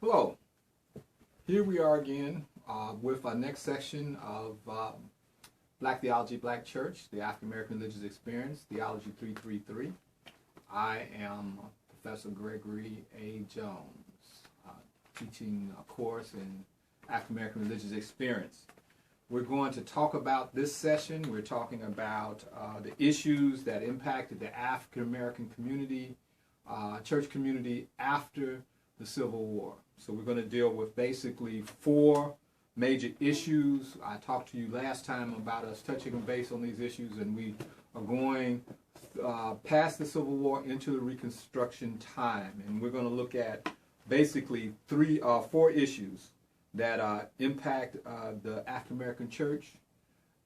Hello, here we are again with our next section of Black Theology, Black Church, the African American Religious Experience, Theology 333. I am Professor Gregory A. Jones, teaching a course in African American Religious Experience. We're going to talk about this session. We're talking about the issues that impacted the African American community, church community after the Civil War. So we're going to deal with basically four major issues. I talked to you last time about us touching base on these issues, and we are going past the Civil War into the Reconstruction time. And we're going to look at basically four issues that impact the African American church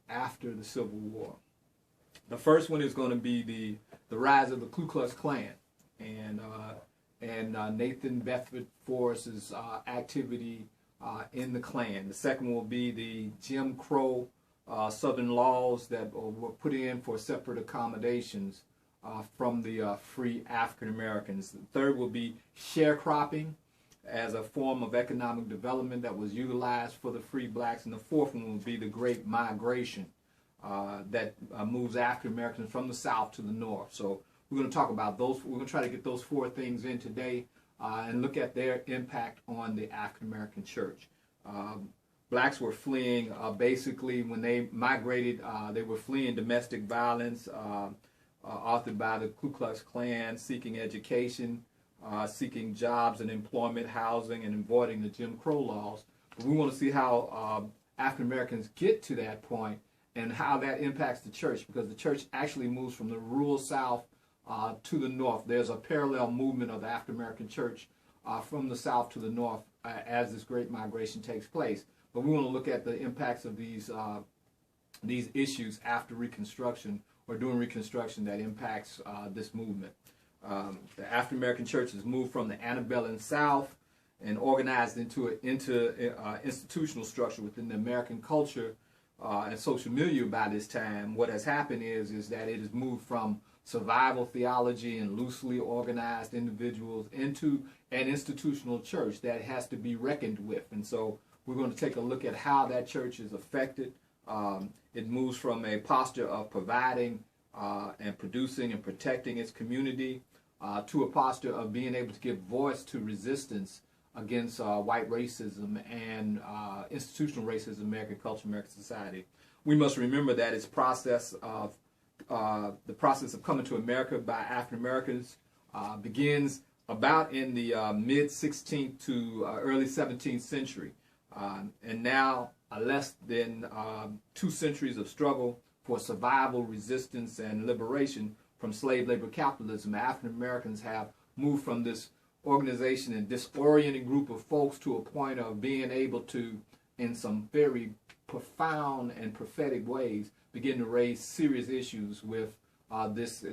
after the Civil War. The first one is going to be the rise of the Ku Klux Klan and Nathan Bedford Forrest's activity in the Klan. The second will be the Jim Crow Southern laws that were put in for separate accommodations from the free African Americans. The third will be sharecropping as a form of economic development that was utilized for the free blacks. And the fourth one will be the Great Migration that moves African Americans from the South to the North. So we're going to talk about those. We're going to try to get those four things in today and look at their impact on the African American church. Blacks were fleeing basically when they migrated. They were fleeing domestic violence authored by the Ku Klux Klan, seeking education, seeking jobs and employment, housing, and avoiding the Jim Crow laws. But we want to see how African Americans get to that point and how that impacts the church, because the church actually moves from the rural South to the North. There's a parallel movement of the African American church from the South to the North as this great migration takes place. But we want to look at the impacts of these issues after Reconstruction or during Reconstruction that impacts this movement. The African American church has moved from the antebellum South and organized into institutional structure within the American culture and social milieu by this time. What has happened is that it has moved from survival theology and loosely organized individuals into an institutional church that has to be reckoned with. And so we're going to take a look at how that church is affected. It moves from a posture of providing and producing and protecting its community to a posture of being able to give voice to resistance against white racism and institutional racism in American culture, American society. We must remember that the process of coming to America by African Americans begins about in the mid 16th to early 17th century. And now, less than 2 centuries of struggle for survival, resistance, and liberation from slave labor capitalism, African Americans have moved from this organization and disoriented group of folks to a point of being able to, in some very profound and prophetic ways, begin to raise serious issues with this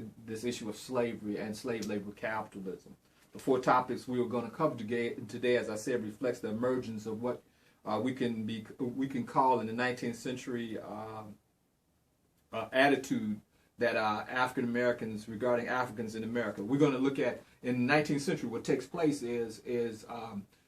issue of slavery and slave labor capitalism. The four topics we are going to cover today, as I said, reflects the emergence of what we can call in the 19th century attitude that African Americans regarding Africans in America. We're going to look at in the 19th century what takes place is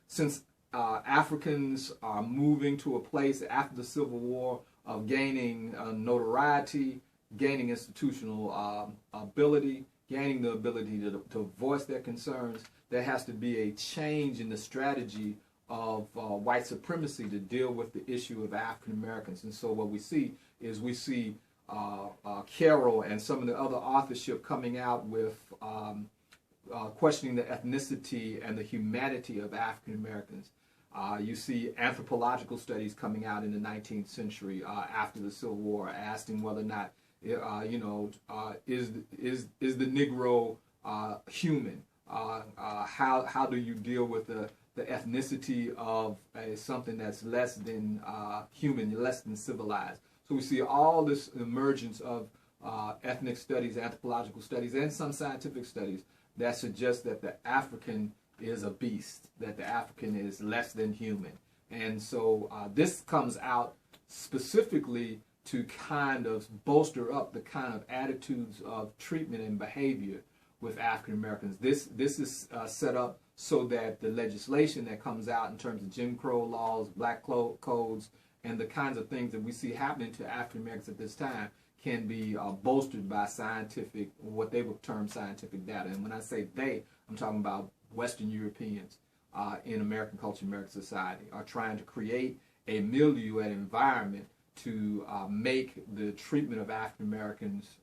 since Africans are moving to a place after the Civil War of gaining notoriety, gaining institutional ability, gaining the ability to voice their concerns, there has to be a change in the strategy of white supremacy to deal with the issue of African Americans. And so what we see is Carroll and some of the other authorship coming out with questioning the ethnicity and the humanity of African Americans. You see anthropological studies coming out in the 19th century after the Civil War, asking whether or not, is the Negro human? How do you deal with the ethnicity of something that's less than human, less than civilized? So we see all this emergence of ethnic studies, anthropological studies, and some scientific studies that suggest that the African is a beast, that the African is less than human. And so this comes out specifically to kind of bolster up the kind of attitudes of treatment and behavior with African Americans. This is set up so that the legislation that comes out in terms of Jim Crow laws, black codes, and the kinds of things that we see happening to African Americans at this time can be bolstered by scientific, what they would term scientific data. And when I say they, I'm talking about Western Europeans in American culture, American society, are trying to create a milieu, an environment to make the treatment of African Americans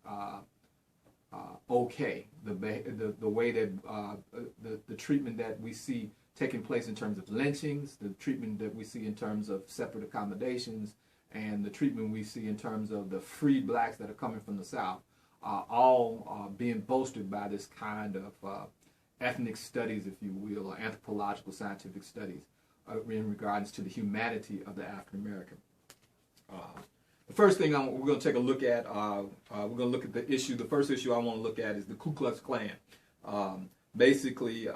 okay. The way that the treatment that we see taking place in terms of lynchings, the treatment that we see in terms of separate accommodations, and the treatment we see in terms of the freed blacks that are coming from the South, all being bolstered by this kind of ethnic studies, if you will, or anthropological scientific studies in regards to the humanity of the African American. The first thing we're going to take a look at, we're going to look at the issue. The first issue I want to look at is the Ku Klux Klan. Basically,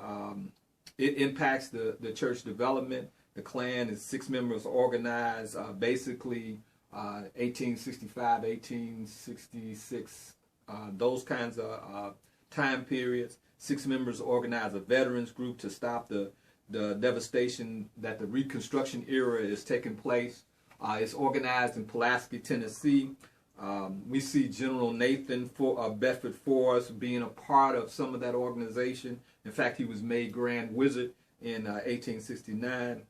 it impacts the church development. The Klan is 6 members organized, basically 1865, 1866, those kinds of time periods. 6 members organize a veterans group to stop the devastation that the Reconstruction era is taking place. It's organized in Pulaski, Tennessee. We see General Nathan Bedford Forrest being a part of some of that organization. In fact, he was made Grand Wizard in 1869.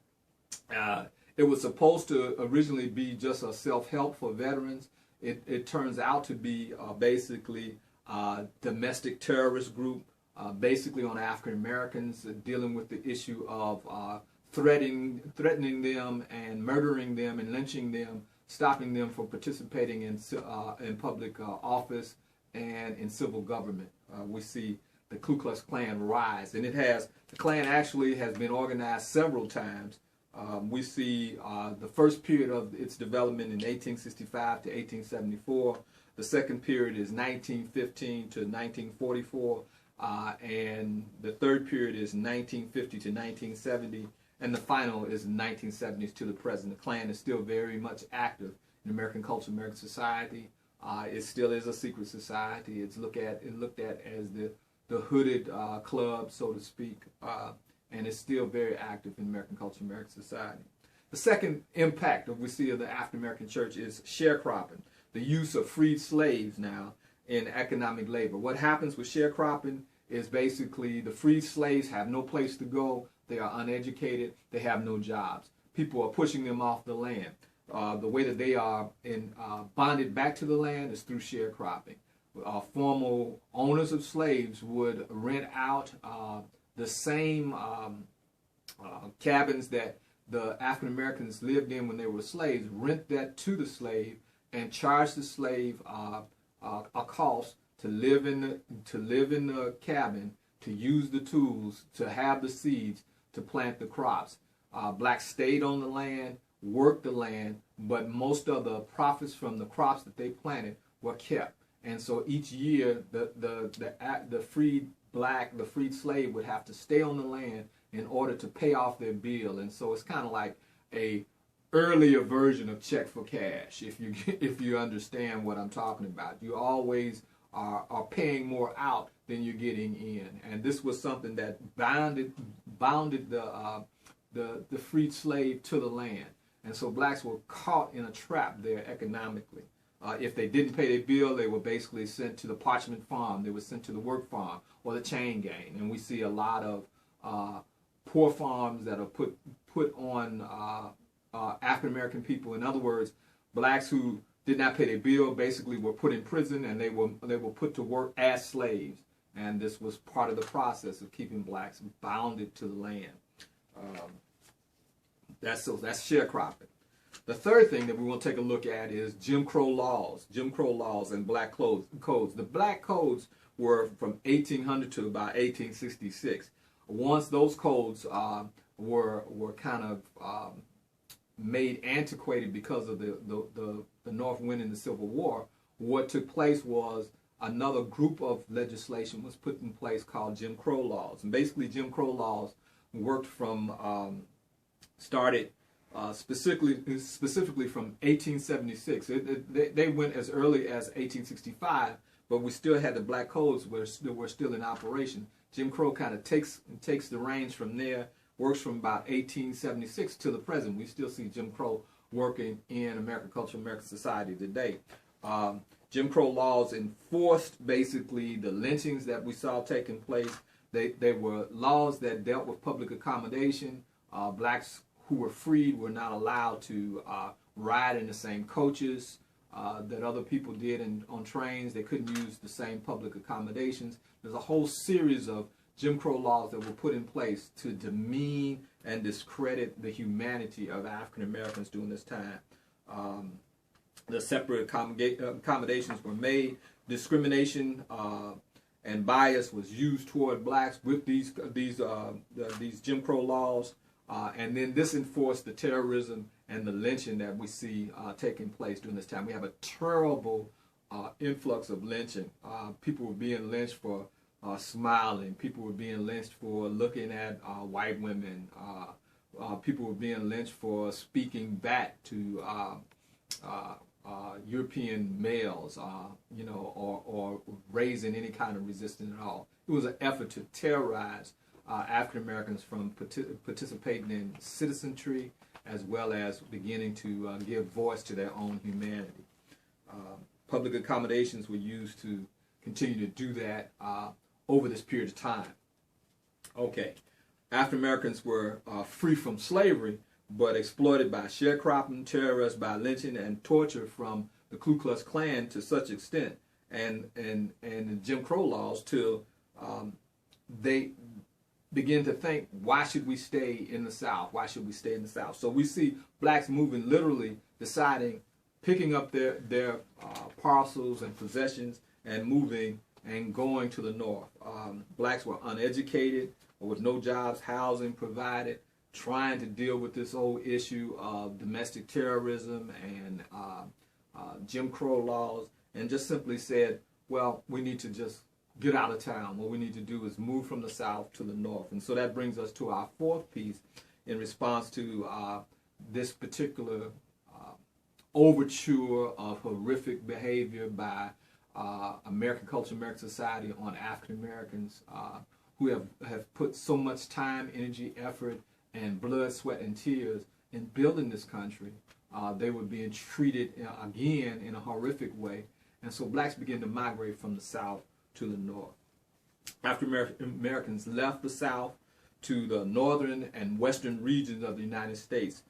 It was supposed to originally be just a self-help for veterans. It turns out to be basically a domestic terrorist group, basically on African Americans, dealing with the issue of threatening them and murdering them and lynching them, stopping them from participating in public office and in civil government. We see the Ku Klux Klan rise, and the Klan actually has been organized several times. We see the first period of its development in 1865 to 1874. The second period is 1915 to 1944, and the third period is 1950 to 1970. And the final is the 1970s to the present. The Klan is still very much active in American culture, American society. It still is a secret society. It's looked at as the hooded club, so to speak, and it's still very active in American culture, American society. The second impact that we see of the African American church is sharecropping, the use of freed slaves now in economic labor. What happens with sharecropping is basically the freed slaves have no place to go. They are uneducated. They have no jobs. People are pushing them off the land. The way that they are bonded back to the land is through sharecropping. Formal owners of slaves would rent out the same cabins that the African Americans lived in when they were slaves, rent that to the slave, and charge the slave a cost to live in the cabin, to use the tools, to have the seeds, to plant the crops. Blacks stayed on the land, worked the land, but most of the profits from the crops that they planted were kept. And so each year, the freed slave would have to stay on the land in order to pay off their bill. And so it's kind of like a earlier version of check for cash, if you understand what I'm talking about. You always are paying more out than you're getting in, and this was something that bounded the freed slave to the land. And so blacks were caught in a trap there economically. If they didn't pay their bill, they were basically sent to the parchment farm. They were sent to the work farm or the chain gang. And we see a lot of poor farms that are put on African American people. In other words, blacks who did not pay their bill basically were put in prison, and they were put to work as slaves. And this was part of the process of keeping blacks bounded to the land. That's sharecropping. The third thing that we want to take a look at is Jim Crow laws and black codes. The black codes were from 1800 to about 1866. Once those codes were kind of made antiquated because of the North winning the Civil War, what took place was another group of legislation was put in place called Jim Crow laws. And basically Jim Crow laws worked from, started specifically from 1876. They went as early as 1865, but we still had the black codes that were still in operation Jim Crow kind of takes the reins from there, works from about 1876 to the present. We still see Jim Crow working in American culture, American society today. Jim Crow laws enforced basically the lynchings that we saw taking place. They were laws that dealt with public accommodation. Blacks who were freed were not allowed to ride in the same coaches that other people did on trains. They couldn't use the same public accommodations. There's a whole series of Jim Crow laws that were put in place to demean and discredit the humanity of African Americans during this time. The separate accommodations were made. Discrimination and bias was used toward blacks with these Jim Crow laws, and then this enforced the terrorism and the lynching that we see taking place during this time. We have a terrible influx of lynching. People were being lynched for smiling. People were being lynched for looking at white women. People were being lynched for speaking back to European males, or raising any kind of resistance at all. It was an effort to terrorize African Americans from participating in citizenry, as well as beginning to give voice to their own humanity. Public accommodations were used to continue to do that over this period of time. Okay, African Americans were free from slavery, but exploited by sharecropping, terrorized by lynching and torture from the Ku Klux Klan to such extent, and the Jim Crow laws, till they begin to think, why should we stay in the South? Why should we stay in the South? So we see blacks moving, literally deciding, picking up their parcels and possessions and moving and going to the North. Blacks were uneducated, with no jobs, housing provided, trying to deal with this whole issue of domestic terrorism and Jim Crow laws, and just simply said, well, we need to just get out of town. What we need to do is move from the South to the North. And so that brings us to our fourth piece in response to this particular overture of horrific behavior by American culture, American society on African Americans who have put so much time, energy, effort, and blood, sweat, and tears in building this country. They were being treated again in a horrific way. And so blacks began to migrate from the South to the North. African Americans left the South to the northern and western regions of the United States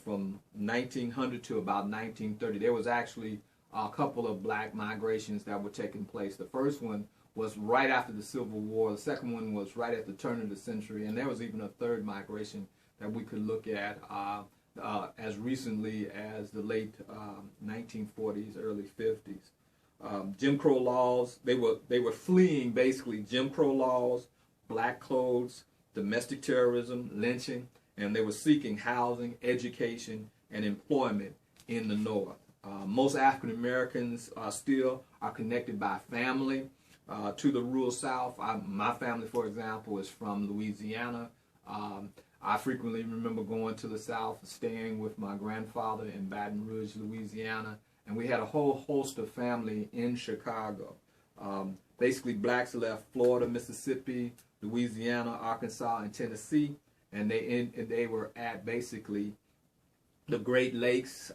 from 1900 to about 1930. There was actually a couple of black migrations that were taking place. The first one was right after the Civil War. The second one was right at the turn of the century. And there was even a third migration that we could look at as recently as the late 1940s, early 50s. Jim Crow laws, they were fleeing basically Jim Crow laws, black codes, domestic terrorism, lynching, and they were seeking housing, education, and employment in the North. Most African Americans still are connected by family to the rural South. My family, for example, is from Louisiana. I frequently remember going to the South, staying with my grandfather in Baton Rouge, Louisiana, and we had a whole host of family in Chicago. Basically, blacks left Florida, Mississippi, Louisiana, Arkansas, and Tennessee, and they were at basically the Great Lakes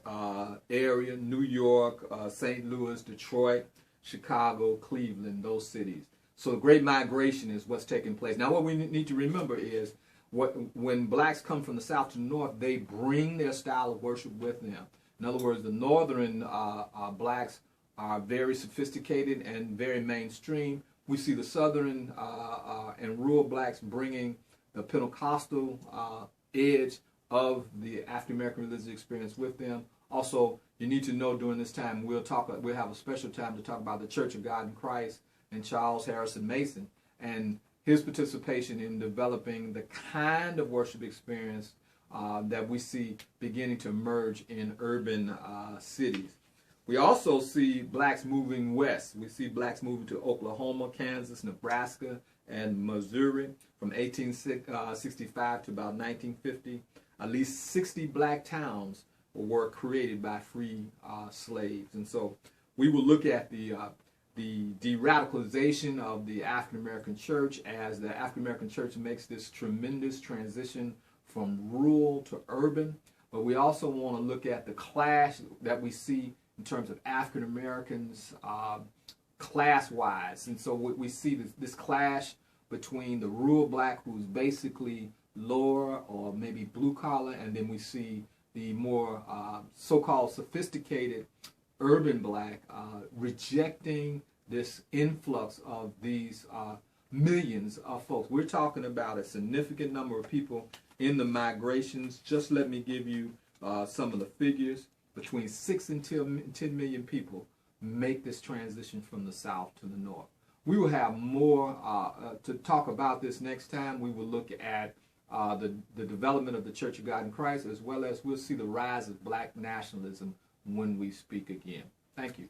area, New York, St. Louis, Detroit, Chicago, Cleveland, those cities. So the Great Migration is what's taking place. Now what we need to remember is when blacks come from the South to the North, they bring their style of worship with them. In other words, the northern blacks are very sophisticated and very mainstream. We see the southern and rural blacks bringing the Pentecostal edge of the African American religious experience with them. Also, you need to know during this time we'll have a special time to talk about the Church of God in Christ and Charles Harrison Mason and his participation in developing the kind of worship experience that we see beginning to emerge in urban cities. We also see blacks moving west. We see blacks moving to Oklahoma, Kansas, Nebraska, and Missouri from 1865 to about 1950. At least 60 black towns were created by free slaves. And so we will look at the the de-radicalization of the African American church as the African American church makes this tremendous transition from rural to urban. But we also want to look at the clash that we see in terms of African Americans class-wise. And so we see this clash between the rural black, who's basically lower or maybe blue collar, and then we see the more so-called sophisticated urban black rejecting this influx of these millions of folks. We're talking about a significant number of people in the migrations. Just let me give you some of the figures. Between 6 and 10 million people make this transition from the South to the North. We will have more to talk about this next time. We will look at the development of the Church of God in Christ, as well as we'll see the rise of black nationalism when we speak again. Thank you.